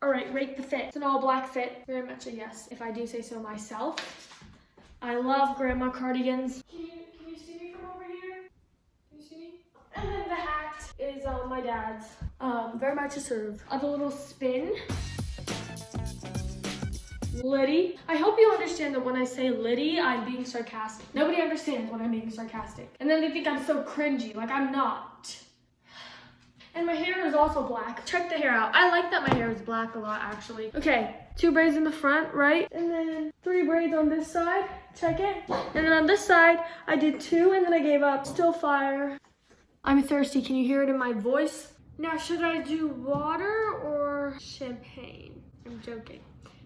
All right, rate the fit. It's an all black fit. Very much a yes, if I do say so myself. I love grandma cardigans. Can you see me from over here? Can you see me? And then the hat is my dad's. Very much a serve. I have a little spin. Liddy. I hope you understand that when I say Liddy, I'm being sarcastic. Nobody understands when I'm being sarcastic. And then they think I'm so cringy, like I'm not. And my hair is also black. Check the hair out. I like that my hair is black a lot, actually. Okay, 2 braids in the front, right? And then 3 braids on this side. Check it. And then on this side, I did 2 and then I gave up. Still fire. I'm thirsty. Can you hear it in my voice? Now, should I do water or champagne? I'm joking.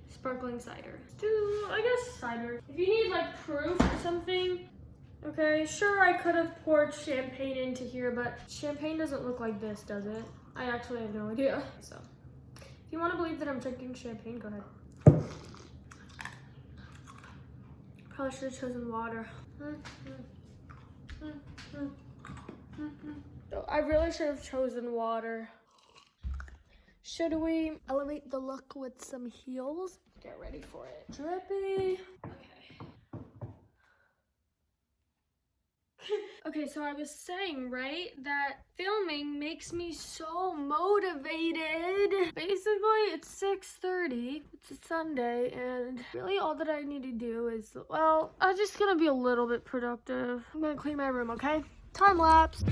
Sparkling cider. I guess cider. If you need like proof or something, okay, sure, I could have poured champagne into here, but champagne doesn't look like this, does it? I actually have no idea. So, if you want to believe that I'm drinking champagne, go ahead. Probably should have chosen water. I really should have chosen water. Should we elevate the look with some heels? Get ready for it. Drippy. Okay, so I was saying, right, that filming makes me so motivated. Basically, it's 6:30. It's a Sunday, and really all that I need to do is, well, I'm just gonna be a little bit productive. I'm gonna clean my room, okay? Time lapse.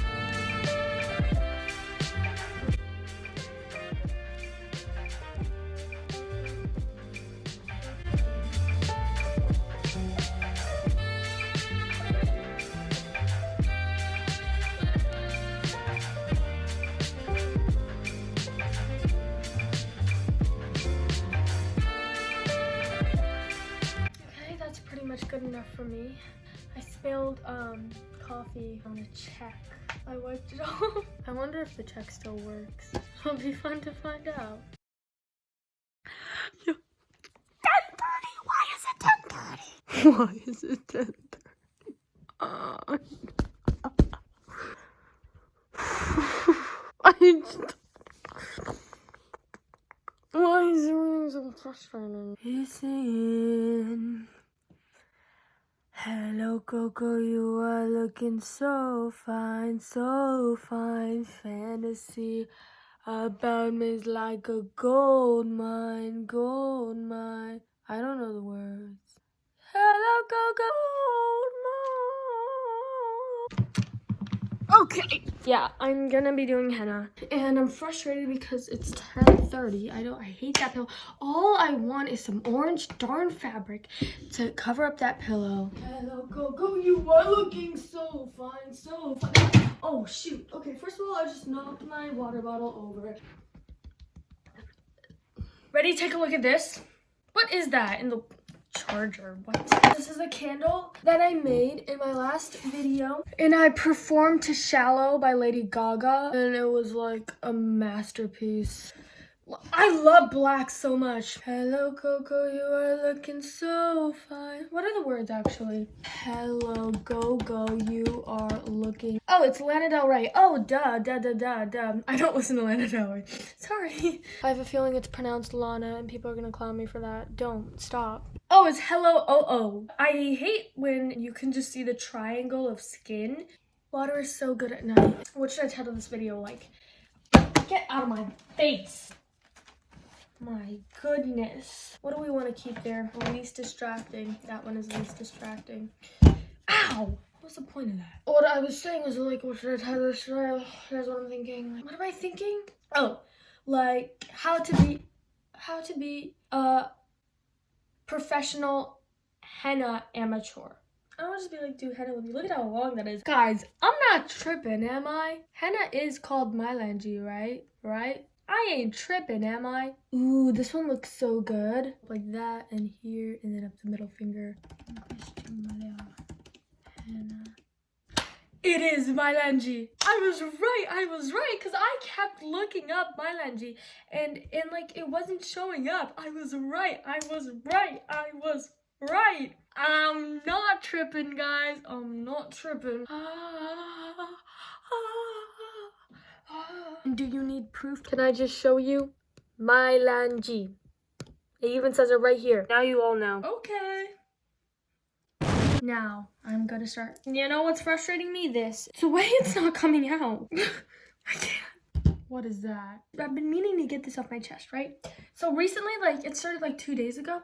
Good enough for me. I spilled coffee on a check. I wiped it off. I wonder if the check still works. It'll be fun to find out. 10:30. Why is it 10:30? Why is it 10:30? Why is everything so frustrating? He's singing. Hello, Coco, you are looking so fine, so fine. Fantasy about me is like a gold mine, gold mine. I don't know the words. Hello, Coco, gold mine. Okay. Yeah, I'm gonna be doing henna, and I'm frustrated because it's 10:30. I hate that pillow. All I want is some orange darn fabric to cover up that pillow. Hello, Coco, you are looking so fine, so fine. Oh, shoot. Okay, first of all, I just knocked my water bottle over. Ready? Take a look at this. What is that in the charger? What? This is a candle that I made in my last video, and I performed to Shallow by Lady Gaga, and it was like a masterpiece. I love black so much. Hello, Coco, you are looking so fine. What are the words actually? Hello, Go-Go, you are looking. Oh, it's Lana Del Rey. Oh, duh. I don't listen to Lana Del Rey. Sorry. I have a feeling it's pronounced Lana, and people are gonna clown me for that. Don't. Stop. Oh, it's Hello, Oh. I hate when you can just see the triangle of skin. Water is so good at night. What should I title this video like? Get out of my face. My goodness. What do we want to keep there? Least distracting. That one is least distracting. Ow! What's the point of that? What I was saying is like, what should I title this? Here's what I'm thinking. What am I thinking? Oh, like how to be a professional henna amateur. I want to just be like, do henna with you. Look at how long that is. Guys, I'm not tripping, am I? Henna is called ninjoi, right? Right? I ain't tripping, am I? Ooh, this one looks so good. Like that, and here, and then up the middle finger. It is ninjoi. I was right, because I kept looking up ninjoi, and like, it wasn't showing up. I was right. I'm not tripping, guys. I'm not tripping. Do you need proof? Can I just show you? Mailanji. It even says it right here. Now you all know. Okay. Now, I'm gonna start. You know what's frustrating me? This. It's the way it's not coming out. I can't. What is that? I've been meaning to get this off my chest, right? So recently, like, it started like 2 days ago.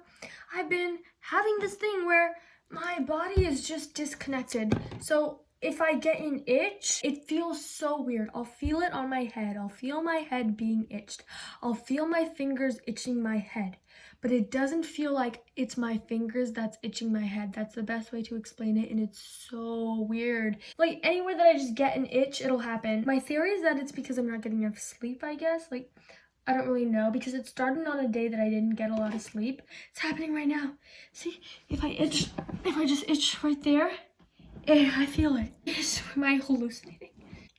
I've been having this thing where my body is just disconnected. So if I get an itch, it feels so weird. I'll feel it on my head. I'll feel my head being itched. I'll feel my fingers itching my head. But it doesn't feel like it's my fingers that's itching my head. That's the best way to explain it, and it's so weird. Like, anywhere that I just get an itch, it'll happen. My theory is that it's because I'm not getting enough sleep, I guess. Like, I don't really know, because it started on a day that I didn't get a lot of sleep. It's happening right now. See, if I just itch right there, I feel it. Am I hallucinating?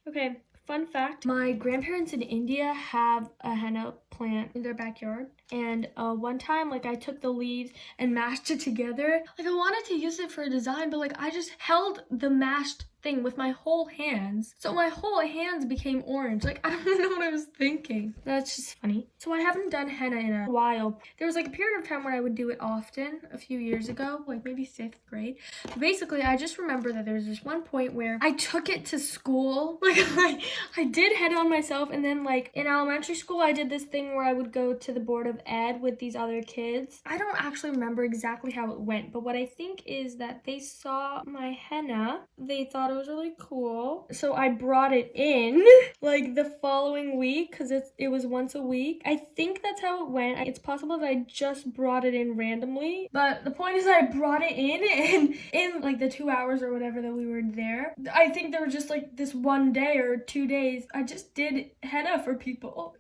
Okay, fun fact. My grandparents in India have a henna plant in their backyard. And one time, like, I took the leaves and mashed it together. Like, I wanted to use it for a design, but, like, I just held the mashed thing with my whole hands. So my whole hands became orange. Like, I don't know what I was thinking. That's just funny. So I haven't done henna in a while. There was, like, a period of time where I would do it often a few years ago, like maybe 5th grade. But basically, I just remember that there was this one point where I took it to school. Like, I did henna on myself, and then, like, in elementary school, I did this thing where I would go to the board of ed with these other kids. I don't actually remember exactly how it went, but what I think is that they saw my henna. They thought it was really cool. So I brought it in like the following week, because it was once a week. I think that's how it went. It's possible that I just brought it in randomly, but the point is I brought it in, and in like the 2 hours or whatever that we were there, I think there was just like this one day or 2 days, I just did henna for people.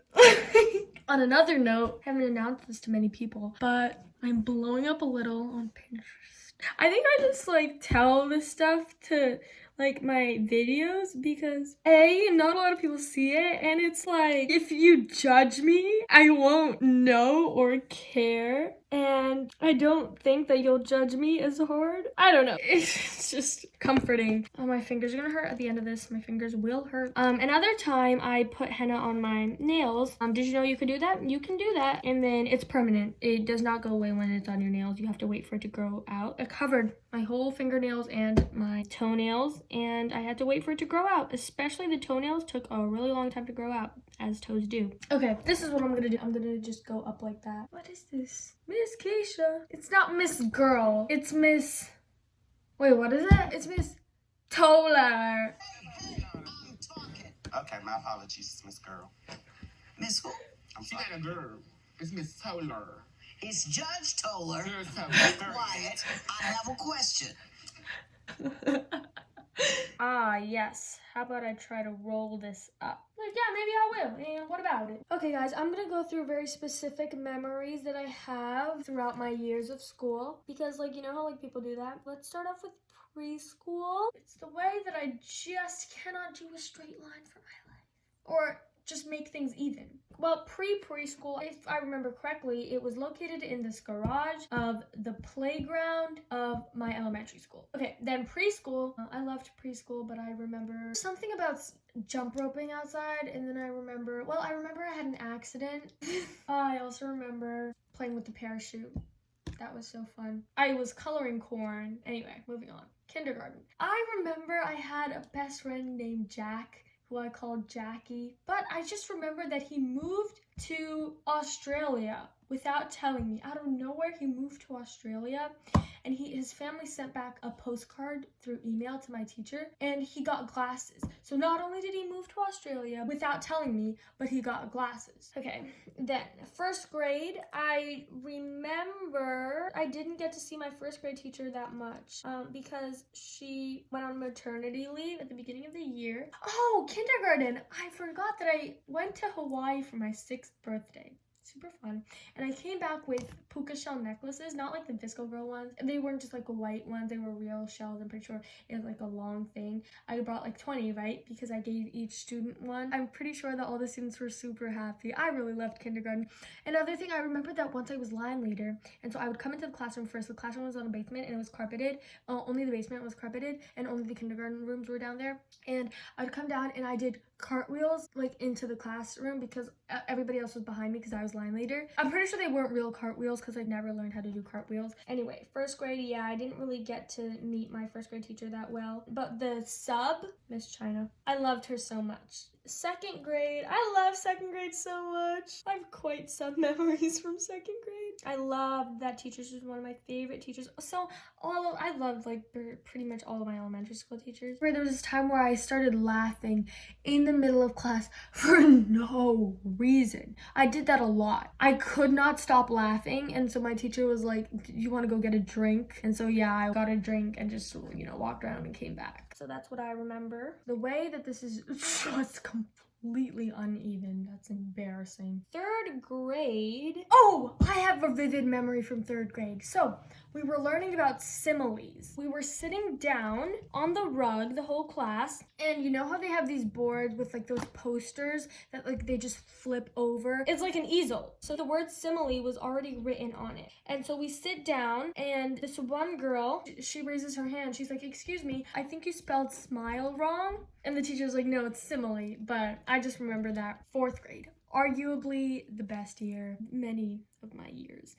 On another note, I haven't announced this to many people, but I'm blowing up a little on Pinterest. I think I just like tell this stuff to like my videos because not a lot of people see it, and it's like, if you judge me, I won't know or care, and I don't think that you'll judge me as hard. I don't know. It's just comforting. Oh, my fingers are gonna hurt at the end of this. My fingers will hurt. Another time I put henna on my nails. Did you know you could do that? You can do that, and then it's permanent. It does not go away when it's on your nails. You have to wait for it to grow out. It covered my whole fingernails and my toenails, and I had to wait for it to grow out. Especially the toenails took a really long time to grow out, as toes do. Okay, this is what I'm gonna do. I'm gonna just go up like that. What is this? Miss Keisha. It's not Miss Girl. It's Miss... Wait, what is it? It's Miss Toller. Okay, my apologies. It's Miss Girl. Miss who? She ain't a girl. It's Miss Toller. It's Judge Toller. Judge Toller. Wyatt, I have a question. Ah, yes. How about I try to roll this up? Like, yeah, maybe I will. And what about it? Okay, guys, I'm gonna go through very specific memories that I have throughout my years of school. Because, like, you know how, like, people do that? Let's start off with preschool. It's the way that I just cannot do a straight line for my life. Or just make things even. Well, preschool, if I remember correctly, it was located in this garage of the playground of my elementary school. Okay, then preschool, I loved preschool, but I remember something about jump roping outside, and then I remember I had an accident. I also remember playing with the parachute. That was so fun. I was coloring corn. Anyway, moving on. Kindergarten. I remember I had a best friend named Jack, who I called Jackie, but I just remember that he moved to Australia without telling me. Out of nowhere, he moved to Australia, and his family sent back a postcard through email to my teacher, and he got glasses. So not only did he move to Australia without telling me, but he got glasses. Okay, then first grade, I remember I didn't get to see my first grade teacher that much because she went on maternity leave at the beginning of the year. Oh, kindergarten! I forgot that I went to Hawaii for my 6th birthday. Super fun. And I came back with puka shell necklaces, not like the Disco Girl ones. They weren't just like white ones, they were real shells. I'm pretty sure it was like a long thing. I brought like 20, right? Because I gave each student one. I'm pretty sure that all the students were super happy. I really loved kindergarten. Another thing, I remember that once I was line leader, and so I would come into the classroom first. The classroom was on a basement and it was carpeted. Only the basement was carpeted, and only the kindergarten rooms were down there. And I'd come down and I did cartwheels like into the classroom because everybody else was behind me because I was line leader. I'm pretty sure they weren't real cartwheels because I never learned how to do cartwheels. Anyway, first grade, yeah, I didn't really get to meet my first grade teacher that well, but the sub, Miss China, I loved her so much. Second grade, I love second grade so much. I have quite some memories from second grade. I loved that teacher. She was one of my favorite teachers. So I loved like pretty much all of my elementary school teachers. There was this time where I started laughing in the middle of class for no reason. I did that a lot. I could not stop laughing, and so my teacher was like, "You want to go get a drink?" And so yeah, I got a drink and just walked around and came back. So that's what I remember. The way that this is just completely uneven. That's embarrassing. Third grade. Oh, I have a vivid memory from third grade. So we were learning about similes. We were sitting down on the rug, the whole class, and you know how they have these boards with like those posters that like they just flip over? It's like an easel. So the word simile was already written on it. And so we sit down, and this one girl, she raises her hand. She's like, "Excuse me, I think you spelled smile wrong." And the teacher's like, "No, it's simile." But I just remember that. Fourth grade, arguably the best year. Many of my years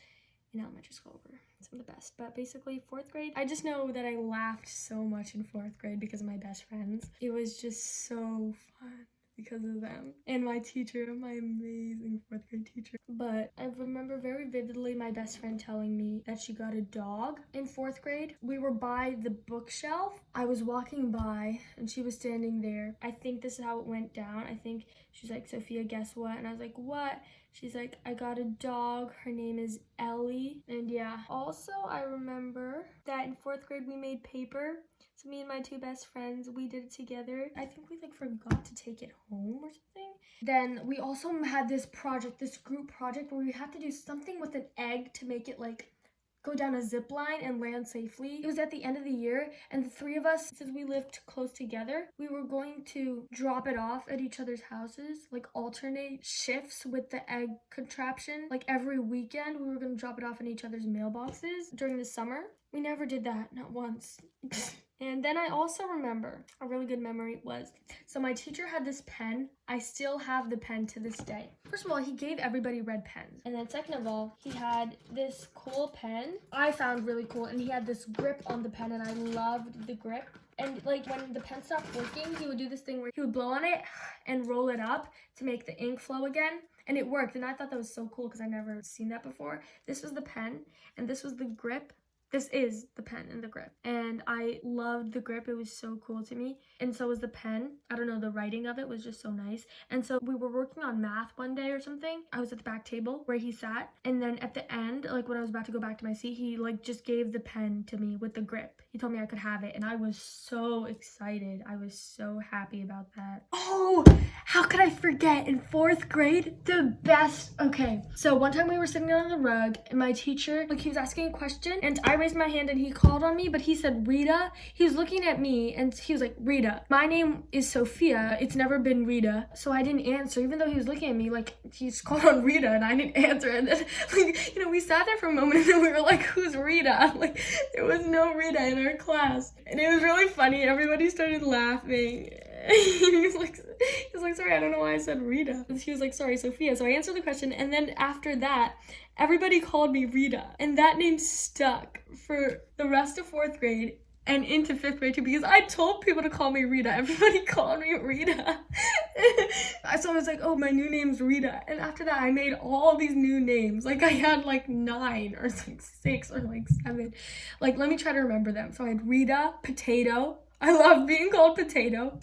in elementary school were some of the best, but basically fourth grade, I just know that I laughed so much in fourth grade because of my best friends. It was just so fun because of them and my teacher, my amazing fourth grade teacher. But I remember very vividly my best friend telling me that she got a dog in fourth grade. We were by the bookshelf. I was walking by and she was standing there. I think this is how it went down. I think she's like, "Sophia, guess what?" And I was like, "What?" She's like, "I got a dog. Her name is Ellie." And yeah, also I remember that in fourth grade we made paper. So me and my two best friends, we did it together. I think we like forgot to take it home or something. Then we also had this project, this group project where we had to do something with an egg to make it like go down a zip line and land safely. It was at the end of the year, and the three of us, since we lived close together, we were going to drop it off at each other's houses, like alternate shifts with the egg contraption. Like every weekend, we were going to drop it off in each other's mailboxes during the summer. We never did that, not once. And then I also remember, a really good memory was, so my teacher had this pen. I still have the pen to this day. First of all, he gave everybody red pens. And then second of all, he had this cool pen I found really cool, and he had this grip on the pen, and I loved the grip. And like when the pen stopped working, he would do this thing where he would blow on it and roll it up to make the ink flow again. And it worked, and I thought that was so cool because I never seen that before. This was the pen, and this was the grip. This is the pen and the grip. And I loved the grip. It was so cool to me. And so was the pen. I don't know, the writing of it was just so nice. And so we were working on math one day or something. I was at the back table where he sat. And then at the end, like when I was about to go back to my seat, he like just gave the pen to me with the grip. He told me I could have it. And I was so excited. I was so happy about that. Oh, how could I forget? In fourth grade, the best. Okay, so one time we were sitting on the rug and my teacher, like he was asking a question and I raised my hand and he called on me, but he said Rita. He was looking at me and he was like, "Rita, my name is Sophia. It's never been Rita." So I didn't answer, even though he was looking at me like he's called on Rita and I didn't answer. And then like, we sat there for a moment and then we were like, "Who's Rita?" Like there was no Rita in our class. And it was really funny. Everybody started laughing. he was like, "Sorry, I don't know why I said Rita." And he was like, "Sorry, Sophia." So I answered the question, and then after that, everybody called me Rita. And that name stuck for the rest of fourth grade and into fifth grade too, because I told people to call me Rita. Everybody called me Rita. So I was like, "Oh, my new name's Rita." And after that, I made all these new names. Like I had like 9 or like 6 or like 7. Like, let me try to remember them. So I had Rita, Potato. I love being called Potato.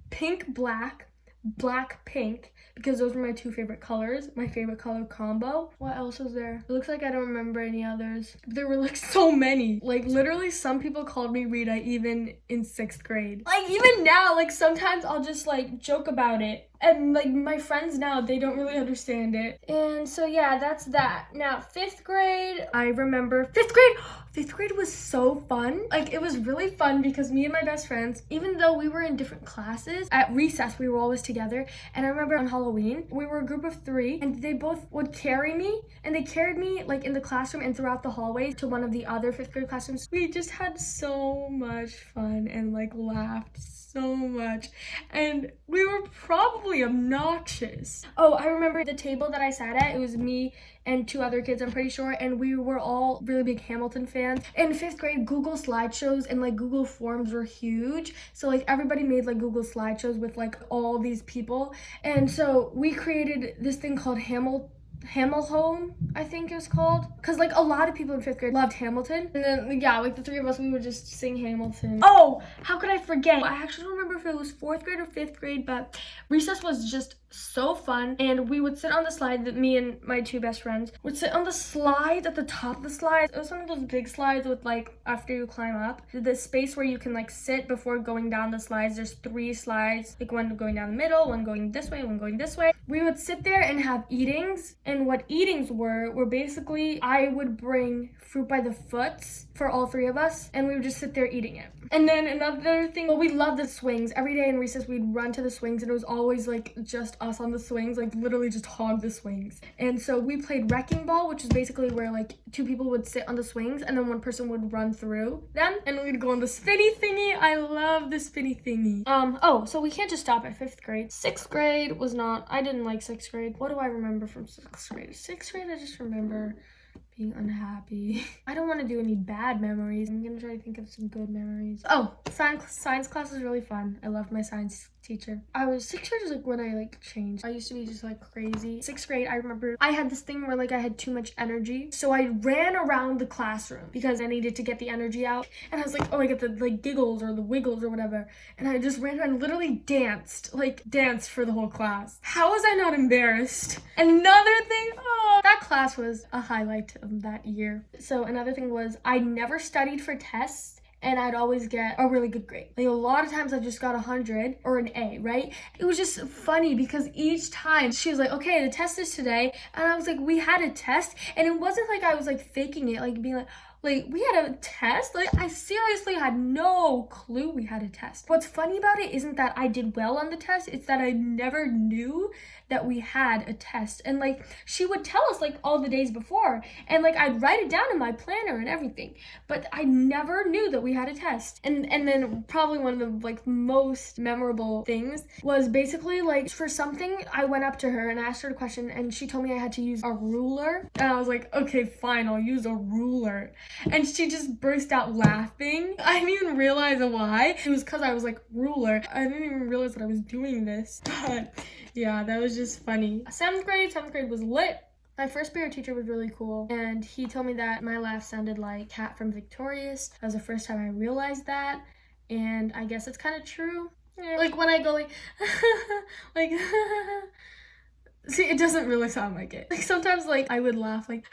Pink, Black, Black, Pink, because those were my 2 favorite colors, my favorite color combo. What else was there? It looks like I don't remember any others. There were like so many. Like literally some people called me Rita even in 6th grade. Like even now, like sometimes I'll just like joke about it. And like my friends now, they don't really understand it. And so yeah, that's that. Now 5th grade, I remember 5th grade was so fun. Like it was really fun because me and my best friends, even though we were in different classes, at recess we were always together. And I remember on Halloween, we were a group of 3 and they both would carry me, and they carried me like in the classroom and throughout the hallways to one of the other 5th grade classrooms. We just had so much fun and like laughed so much, and we were probably obnoxious. Oh, I remember the table that I sat at. It was me and 2 other kids, I'm pretty sure, and we were all really big Hamilton fans. In 5th grade, Google slideshows and like Google Forms were huge, so like everybody made like Google slideshows with like all these people, and so we created this thing called Hamilton, I think it was called, because like a lot of people in 5th grade loved Hamilton, and then yeah, like the 3 of us, we would just sing Hamilton. Oh, how could I forget? I actually don't remember if it was 4th grade or 5th grade, but recess was just so fun, and we would sit on the slide. That me and my 2 best friends would sit on the slide at the top of the slide. It was one of those big slides with like, after you climb up, the space where you can like sit before going down the slides. There's 3 slides, like one going down the middle, one going this way, one going this way. We would sit there and have eatings, and what eatings were basically, I would bring fruit by the foots for all 3 of us, and we would just sit there eating it. And then another thing, well, we loved the swings. Every day in recess we'd run to the swings, and it was always like just us on the swings, like literally just hog the swings. And so we played wrecking ball, which is basically where like 2 people would sit on the swings and then one person would run through them, and we'd go on the spinny thingy. I love the spinny thingy. Oh, so we can't just stop at 5th grade. 6th grade was not, I didn't like 6th grade. What do I remember from 6th grade? 6th grade, I just remember being unhappy. I don't want to do any bad memories. I'm gonna try to think of some good memories. Oh, science class was really fun. I loved my science teacher. 6th grade was like when I like changed. I used to be just like crazy. 6th grade, I remember I had this thing where like I had too much energy, so I ran around the classroom because I needed to get the energy out, and I was like, oh, I get the like giggles or the wiggles or whatever, and I just ran around and literally danced for the whole class. How was I not embarrassed? Another thing, that class was a highlight of that year. So another thing was I never studied for tests, and I'd always get a really good grade. Like a lot of times I just got 100 or an A, right? It was just funny because each time she was like, okay, the test is today. And I was like, we had a test. And it wasn't like I was like faking it, like being like we had a test? Like, I seriously had no clue we had a test. What's funny about it isn't that I did well on the test, it's that I never knew that we had a test. And like, she would tell us like all the days before, and like I'd write it down in my planner and everything, but I never knew that we had a test. And then probably one of the like most memorable things was basically like for something, I went up to her and asked her a question, and she told me I had to use a ruler, and I was like, okay, fine, I'll use a ruler. And she just burst out laughing. I didn't even realize why. It was because I was like, ruler. I didn't even realize that I was doing this. But yeah, that was just funny. 7th grade was lit. My first period teacher was really cool, and he told me that my laugh sounded like Cat from Victorious. That was the first time I realized that, and I guess it's kind of true. Yeah. Like when I go like, like, see, it doesn't really sound like it. Like sometimes like I would laugh like,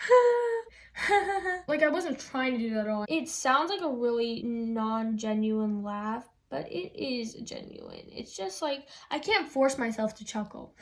like I wasn't trying to do that at all. It sounds like a really non-genuine laugh, but it is genuine. It's just like, I can't force myself to chuckle.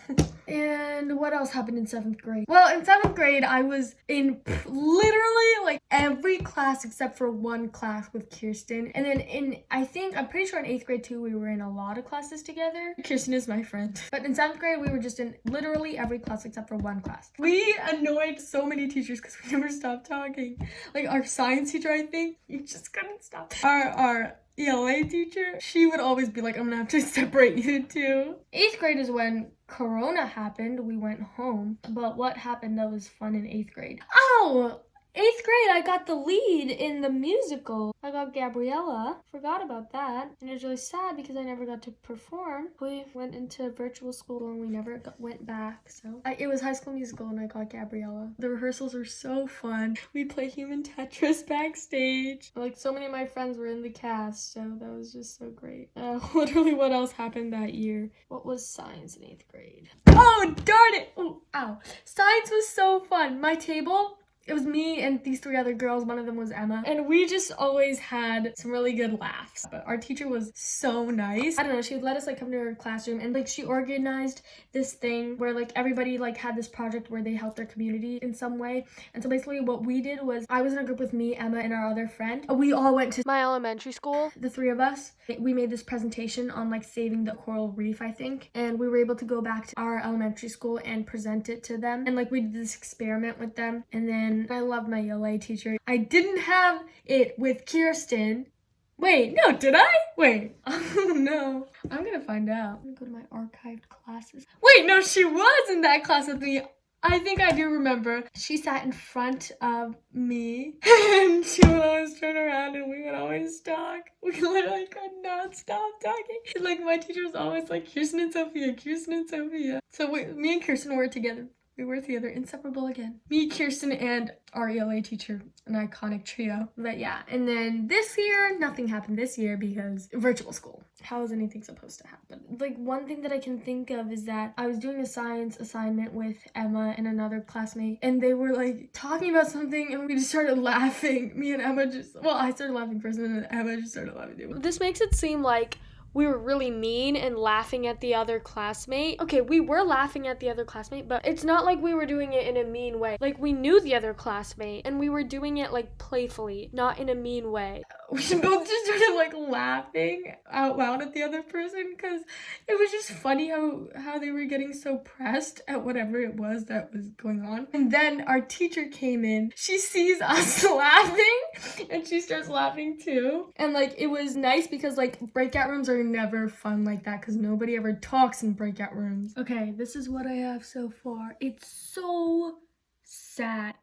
And what else happened in 7th grade? Well, in 7th grade, I was in literally like every class except for one class with Kirsten. And then I'm pretty sure in 8th grade too, we were in a lot of classes together. Kirsten is my friend. But in 7th grade, we were just in literally every class except for one class. We annoyed so many teachers because we never stopped talking. Like our science teacher, I think, we just couldn't stop. Our ELA teacher, she would always be like, I'm gonna have to separate you two. 8th grade is when Corona happened. We went home. But what happened that was fun in 8th grade? Oh! 8th grade, I got the lead in the musical. I got Gabriella. Forgot about that. And it was really sad because I never got to perform. We went into virtual school and we never went back. So it was High School Musical and I got Gabriella. The rehearsals were so fun. We played Human Tetris backstage. Like so many of my friends were in the cast. So that was just so great. Literally what else happened that year? What was science in 8th grade? Oh, darn it. Oh, ow. Science was so fun. My table, It was me and these 3 other girls. One of them was Emma. And we just always had some really good laughs. But our teacher was so nice. I don't know, she would let us like come to her classroom and like she organized this thing where like everybody like had this project where they helped their community in some way. And so basically what we did was I was in a group with me, Emma, and our other friend. We all went to my elementary school, the 3 of us. We made this presentation on like saving the coral reef, I think. And we were able to go back to our elementary school and present it to them. And like we did this experiment with them. And then I loved my ELA teacher. I didn't have it with Kirsten. Wait, no, did I? Wait, oh no. I'm gonna find out. I'm gonna go to my archived classes. Wait, no, she was in that class with me. I think I do remember. She sat in front of me and she would always turn around and we would always talk. We literally could not stop talking. Like my teacher was always like, Kirsten and Sophia, Kirsten and Sophia. So me and Kirsten were together. We were together, inseparable again. Me, Kirsten, and our ELA teacher, an iconic trio. But yeah, and then this year, nothing happened this year because virtual school. How is anything supposed to happen? Like one thing that I can think of is that I was doing a science assignment with Emma and another classmate, and they were like talking about something and we just started laughing. Me and Emma I started laughing first and then Emma just started laughing too. This makes it seem like we were really mean and laughing at the other classmate. Okay, we were laughing at the other classmate, but it's not like we were doing it in a mean way. Like, we knew the other classmate, and we were doing it, like, playfully, not in a mean way. We both just started, like, laughing out loud at the other person, because it was just funny how they were getting so pressed at whatever it was that was going on. And then our teacher came in. She sees us laughing, and she starts laughing, too. And, like, it was nice because, like, breakout rooms are never fun like that because nobody ever talks in breakout rooms. Okay, this is what I have so far. It's so sad.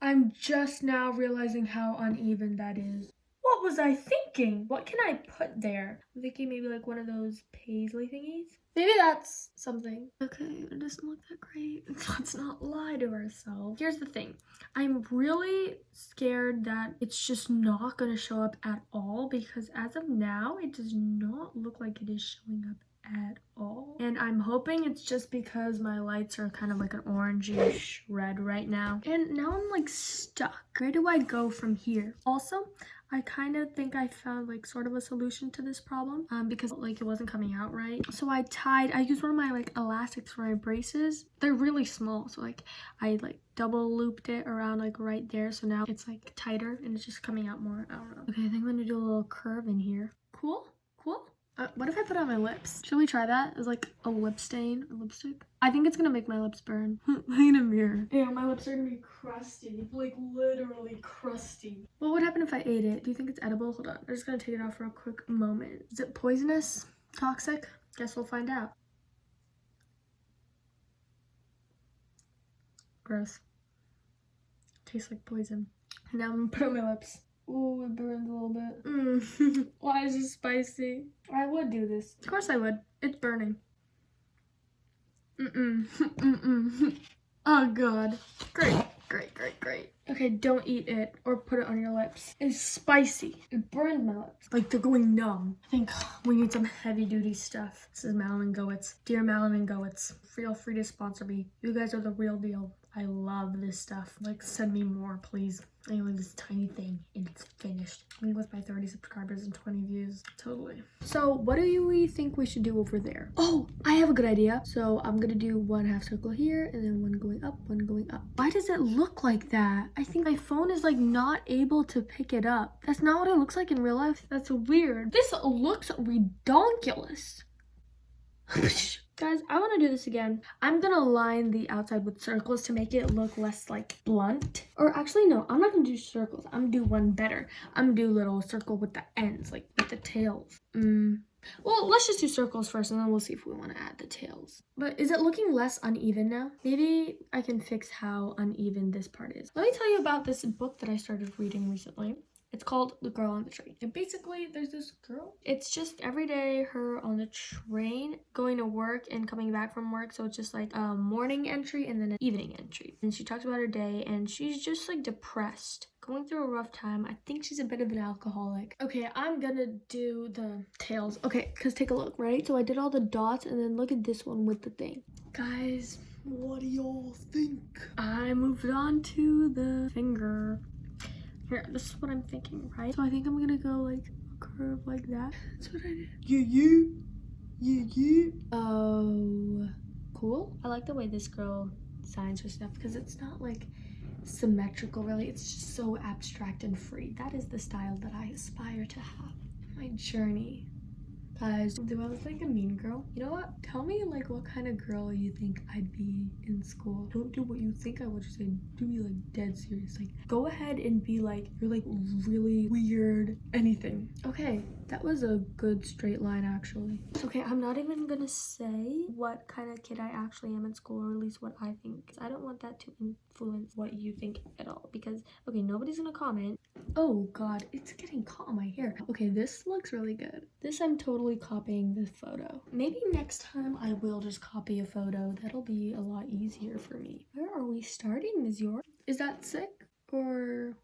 I'm just now realizing how uneven that is. What was I thinking? What can I put there? I'm thinking maybe like one of those paisley thingies. Maybe that's something. Okay, it doesn't look that great. Let's not lie to ourselves. Here's the thing. I'm really scared that it's just not going to show up at all because as of now, it does not look like it is showing up at all. And I'm hoping it's just because my lights are kind of like an orangey red right now. And now I'm like stuck. Where do I go from here? Also, I kind of think I found like sort of a solution to this problem because like it wasn't coming out right. So I used one of my like elastics for my braces. They're really small. So like I like double looped it around like right there. So now it's like tighter and it's just coming out more. I don't know. Okay, I think I'm gonna do a little curve in here. Cool, cool. What if I put it on my lips? Should we try that as like a lip stain, a lipstick? I think it's gonna make my lips burn. Look in a mirror. Yeah, my lips are gonna be crusty. Like literally crusty. What would happen if I ate it? Do you think it's edible? Hold on, I'm just gonna take it off for a quick moment. Is it poisonous? Toxic? Guess we'll find out. Gross. Tastes like poison. And now I'm gonna put it on my lips. Ooh, it burns a little bit. Why is it spicy? I would do this. Of course I would. It's burning. Oh god. Great, great, great, great. Okay, don't eat it or put it on your lips. It's spicy. It burned my lips. Like they're going numb. I think we need some heavy duty stuff. This is Malin and Goetz. Dear Malin and Goetz, feel free to sponsor me. You guys are the real deal. I love this stuff. Like, send me more, please. I only have this tiny thing and it's finished. Me with my 30 subscribers and 20 views. Totally. So what do we think we should do over there? Oh, I have a good idea. So I'm gonna do one half circle here and then one going up, one going up. Why does it look like that? I think my phone is like not able to pick it up. That's not what it looks like in real life. That's weird. This looks redonkulous. Guys, I want to do this again. I'm going to line the outside with circles to make it look less like blunt. Or actually, no, I'm not going to do circles. I'm going to do one better. I'm going to do a little circle with the ends, like with the tails. Well, let's just do circles first and then we'll see if we want to add the tails. But is it looking less uneven now? Maybe I can fix how uneven this part is. Let me tell you about this book that I started reading recently. It's called The Girl on the Train. And basically, there's this girl. It's just every day her on the train going to work and coming back from work. So it's just like a morning entry and then an evening entry. And she talks about her day and she's just like depressed. Going through a rough time. I think she's a bit of an alcoholic. Okay, I'm gonna do the tails. Okay, because take a look, right? So I did all the dots and then look at this one with the thing. Guys, What do y'all think? I moved on to the finger. Here, this is what I'm thinking, right? So I think I'm gonna go like a curve like that. That's what I did. Yeah. Oh, cool. I like the way this girl signs her stuff because it's not like symmetrical really. It's just so abstract and free. That is the style that I aspire to have. My journey. Guys, do I look like a mean girl? You know what? Tell me like what kind of girl you think I'd be in school. Don't do what you think I would say. Do me like dead serious. Like go ahead and be like, you're like really weird, anything. Okay, that was a good straight line actually. Okay, I'm not even gonna say what kind of kid I actually am in school, or at least what I think. I don't want that to influence what you think at all because, okay, nobody's gonna comment. Oh god, it's getting caught on my hair. Okay, this looks really good. This I'm totally copying the photo. Maybe next time I will just copy a photo. That'll be a lot easier for me. Where are we starting, Monsieur? Is that sick? Or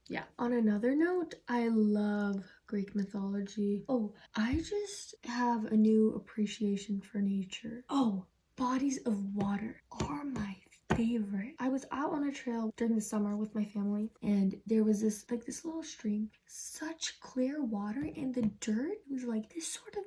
yeah. On another note, I love Greek mythology. Oh, I just have a new appreciation for nature. Oh, bodies of water are my favorite. I was out on a trail during the summer with my family and there was this little stream, such clear water, and the dirt was like this sort of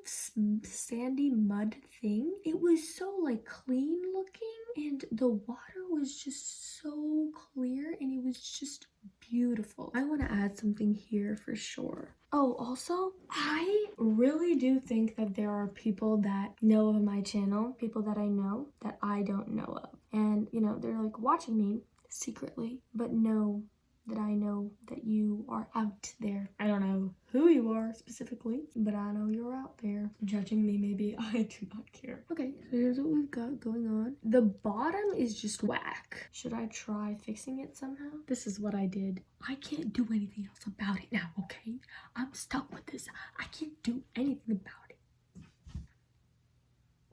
sandy mud thing. It was so like clean looking and the water was just so clear and it was just beautiful. I want to add something here for sure. Oh, also, I really do think that there are people that know of my channel, people that I know that I don't know of. And, you know, they're like watching me secretly, but know that I know that you are out there. I don't know who you are specifically, but I know you're out there. Judging me, maybe. I do not care. Okay, so here's what we've got going on. The bottom is just whack. Should I try fixing it somehow? This is what I did. I can't do anything else about it now, okay? I'm stuck with this. I can't do anything about it.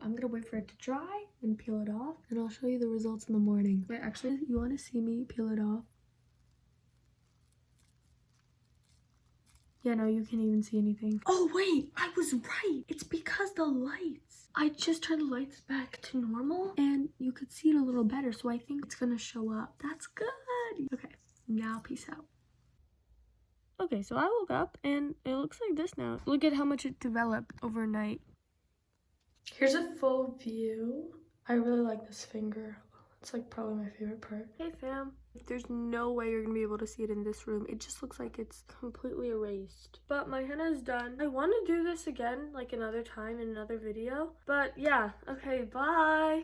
I'm gonna wait for it to dry and peel it off, and I'll show you the results in the morning. Wait, actually, you want to see me peel it off? Yeah, no, you can't even see anything. Oh wait, I was right. It's because the lights. I just turned the lights back to normal and you could see it a little better, so I think it's gonna show up. That's good. Okay, now peace out. Okay, so I woke up and it looks like this now. Look at how much it developed overnight. Here's a full view. I really like this finger. It's like probably my favorite part. Hey fam. There's no way you're gonna be able to see it in this room. It just looks like it's completely erased. But my henna is done. I want to do this again like another time in another video. But yeah, okay, bye.